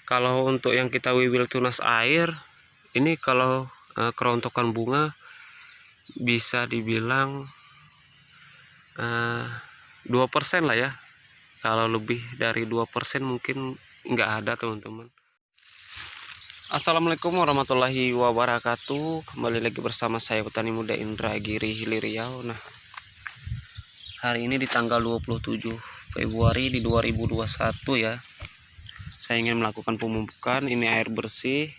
Kalau untuk yang kita wiwil tunas air, ini kalau kerontokan bunga bisa dibilang 2% lah ya. Kalau lebih dari 2% mungkin nggak ada, teman-teman. Assalamualaikum warahmatullahi wabarakatuh. Kembali lagi bersama saya petani muda Indra Giri Hilir Riau. Nah, hari ini di tanggal 27 Februari di 2021 ya, saya ingin melakukan pemupukan. Ini air bersih,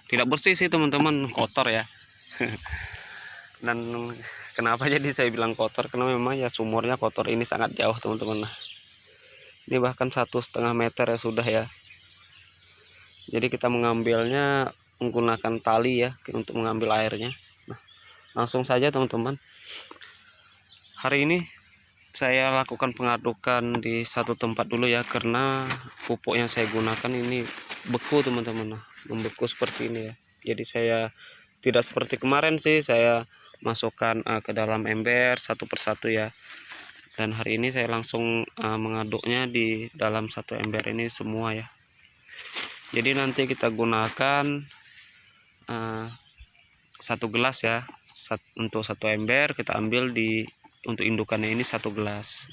tidak bersih sih teman-teman, kotor ya. Dan kenapa jadi saya bilang kotor, karena memang ya sumurnya kotor. Ini sangat jauh teman-teman. Nah, ini bahkan 1,5 meter ya sudah ya. Jadi kita mengambilnya menggunakan tali ya untuk mengambil airnya. Nah, langsung saja teman-teman. Hari ini saya lakukan pengadukan di satu tempat dulu ya, karena pupuk yang saya gunakan ini beku teman-teman. Nah, membeku seperti ini ya. Jadi saya tidak seperti kemarin sih, saya masukkan ke dalam ember satu persatu ya. Dan hari ini saya langsung mengaduknya di dalam satu ember ini semua ya. Jadi nanti kita gunakan satu gelas ya, untuk satu ember kita ambil untuk indukannya ini satu gelas.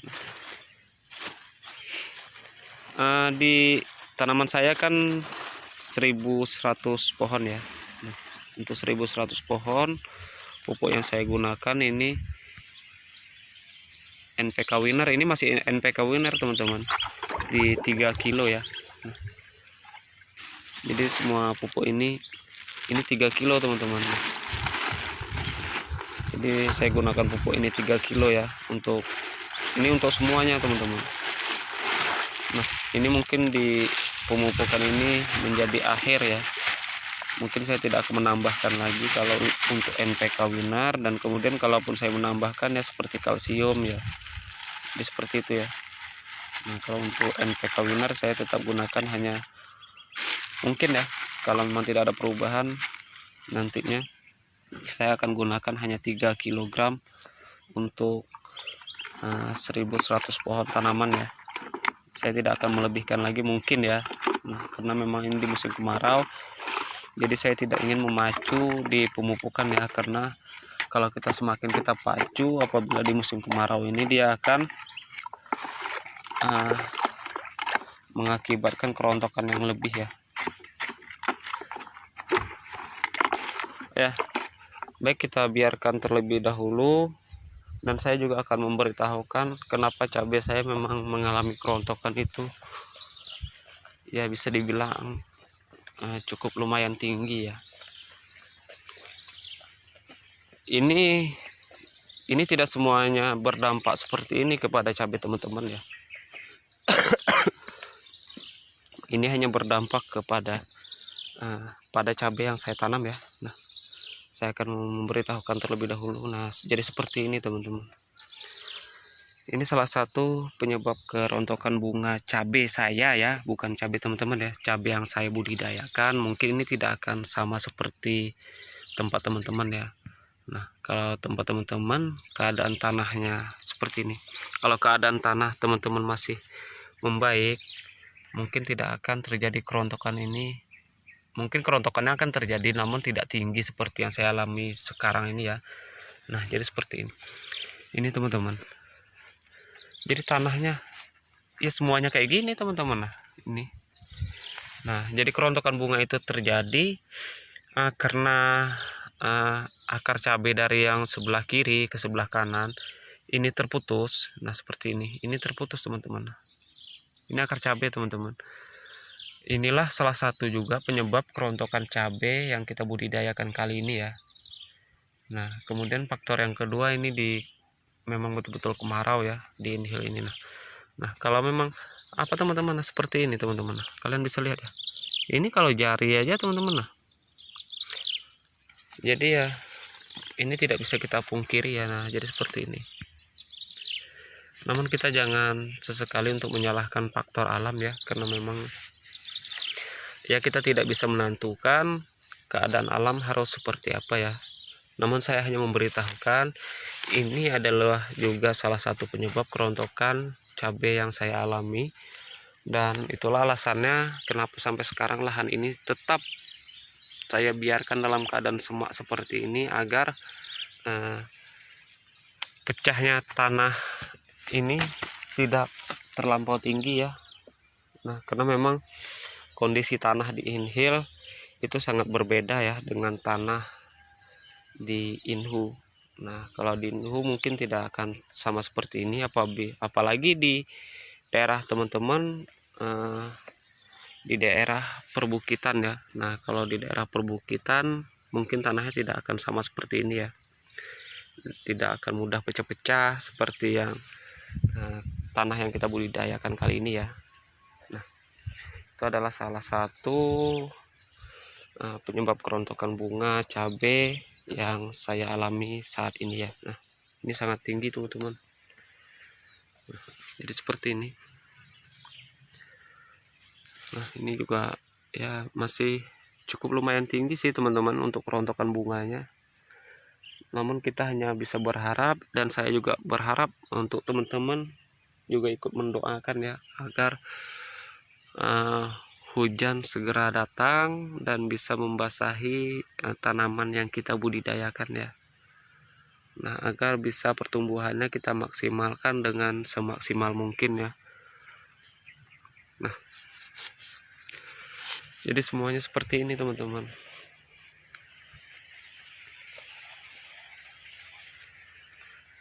Di tanaman saya kan 1.100 pohon ya. Nah, untuk 1.100 pohon pupuk yang saya gunakan ini NPK Winner. Ini masih NPK Winner teman-teman, di 3 kilo ya. Nah, jadi semua pupuk ini 3 kilo teman-teman. Jadi saya gunakan pupuk ini 3 kilo ya, untuk semuanya teman-teman. Nah, ini mungkin di pemupukan ini menjadi akhir ya. Mungkin saya tidak akan menambahkan lagi kalau untuk NPK Winner, dan kemudian kalaupun saya menambahkan ya seperti kalsium ya. Jadi seperti itu ya. Nah, kalau untuk NPK Winner saya tetap gunakan hanya, mungkin ya kalau memang tidak ada perubahan nantinya, saya akan gunakan hanya 3 kg untuk 1.100 pohon tanaman ya. Saya tidak akan melebihkan lagi mungkin ya. Nah, karena memang ini di musim kemarau, jadi saya tidak ingin memacu di pemupukan ya, karena kalau kita semakin kita pacu apabila di musim kemarau ini, dia akan mengakibatkan kerontokan yang lebih ya. Ya, baik, kita biarkan terlebih dahulu, dan saya juga akan memberitahukan kenapa cabai saya memang mengalami kerontokan itu. Ya bisa dibilang cukup lumayan tinggi ya. Ini tidak semuanya berdampak seperti ini kepada cabai teman-teman ya. Ini hanya berdampak kepada pada cabai yang saya tanam ya. Nah, saya akan memberitahukan terlebih dahulu. Nah, jadi seperti ini teman-teman. Ini salah satu penyebab kerontokan bunga cabai saya ya, bukan cabai teman-teman ya, cabai yang saya budidayakan. Mungkin ini tidak akan sama seperti tempat teman-teman ya. Nah, kalau tempat teman-teman keadaan tanahnya seperti ini. Kalau keadaan tanah teman-teman masih membaik, mungkin tidak akan terjadi kerontokan ini. Mungkin kerontokannya akan terjadi, namun tidak tinggi seperti yang saya alami sekarang ini ya. Nah, jadi seperti ini. Ini teman-teman. Jadi tanahnya ya semuanya kayak gini teman-teman. Nah, ini. Nah, jadi kerontokan bunga itu terjadi karena akar cabai dari yang sebelah kiri ke sebelah kanan ini terputus. Nah, seperti ini terputus teman-teman. Ini akar cabai teman-teman. Inilah salah satu juga penyebab kerontokan cabai yang kita budidayakan kali ini ya. Nah, kemudian faktor yang kedua ini memang betul-betul kemarau ya di inhil ini. Nah, kalau memang apa teman-teman, seperti ini teman-teman. Kalian bisa lihat ya. Ini kalau jari aja teman-teman. Nah, jadi ya ini tidak bisa kita pungkiri ya. Nah, jadi seperti ini. Namun kita jangan sesekali untuk menyalahkan faktor alam ya, karena memang ya kita tidak bisa menentukan keadaan alam harus seperti apa ya. Namun saya hanya memberitahukan ini adalah juga salah satu penyebab kerontokan cabai yang saya alami. Dan itulah alasannya kenapa sampai sekarang lahan ini tetap saya biarkan dalam keadaan semak seperti ini, agar pecahnya tanah ini tidak terlampau tinggi ya. Nah, karena memang kondisi tanah di Inhill itu sangat berbeda ya dengan tanah di Inhu. Nah, kalau di Inhu mungkin tidak akan sama seperti ini, apalagi di daerah teman-teman di daerah perbukitan ya. Nah, kalau di daerah perbukitan mungkin tanahnya tidak akan sama seperti ini ya, tidak akan mudah pecah-pecah seperti yang tanah yang kita budidayakan kali ini ya. Nah, itu adalah salah satu penyebab kerontokan bunga cabai yang saya alami saat ini ya. Nah, ini sangat tinggi teman-teman. Nah, jadi seperti ini. Nah, ini juga ya masih cukup lumayan tinggi sih teman-teman untuk kerontokan bunganya. Namun kita hanya bisa berharap, dan saya juga berharap untuk teman-teman juga ikut mendoakan ya, agar hujan segera datang dan bisa membasahi tanaman yang kita budidayakan ya. Nah, agar bisa pertumbuhannya kita maksimalkan dengan semaksimal mungkin ya. Nah, jadi semuanya seperti ini teman-teman.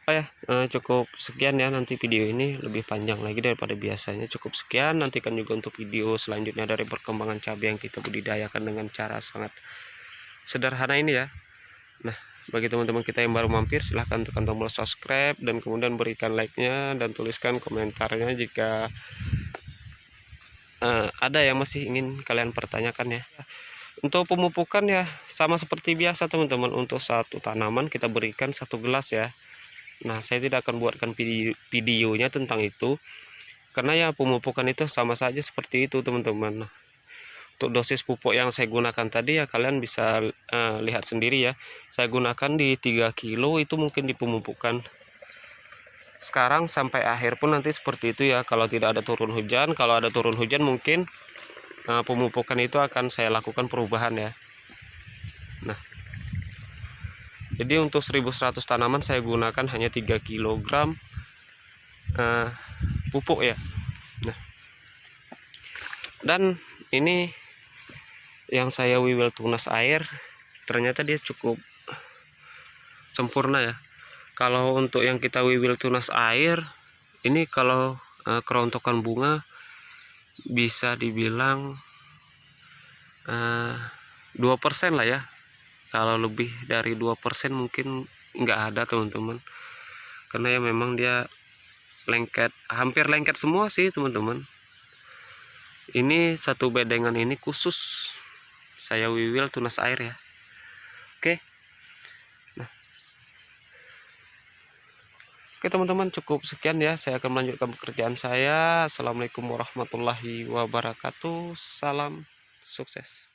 Ya, cukup sekian ya, nanti video ini lebih panjang lagi daripada biasanya. Cukup sekian, nantikan juga untuk video selanjutnya dari perkembangan cabai yang kita budidayakan dengan cara sangat sederhana ini ya. Nah, bagi teman-teman kita yang baru mampir, silahkan tekan tombol subscribe dan kemudian berikan like-nya dan tuliskan komentarnya jika ada yang masih ingin kalian pertanyakan ya. Untuk pemupukan ya sama seperti biasa teman-teman. Untuk satu tanaman kita berikan 1 gelas ya. Nah, saya tidak akan buatkan videonya tentang itu, karena ya pemupukan itu sama saja seperti itu teman-teman. Nah, untuk dosis pupuk yang saya gunakan tadi ya kalian bisa lihat sendiri ya. Saya gunakan di 3 kilo itu mungkin di pemupukan. Sekarang sampai akhir pun nanti seperti itu ya, kalau tidak ada turun hujan. Kalau ada turun hujan mungkin pemupukan itu akan saya lakukan perubahan ya. Nah, jadi untuk 1100 tanaman saya gunakan hanya 3 kg pupuk ya. Nah, dan ini yang saya wiwil tunas air, ternyata dia cukup sempurna ya. Kalau untuk yang kita wiwil tunas air ini, kalau kerontokan bunga bisa dibilang 2% lah ya. Kalau lebih dari 2% mungkin nggak ada teman-teman, karena ya memang dia lengket, hampir lengket semua sih teman-teman. Ini satu bedengan ini khusus saya wiwil tunas air ya. Oke. Nah, oke teman-teman, cukup sekian ya. Saya akan melanjutkan pekerjaan saya. Assalamualaikum warahmatullahi wabarakatuh. Salam sukses.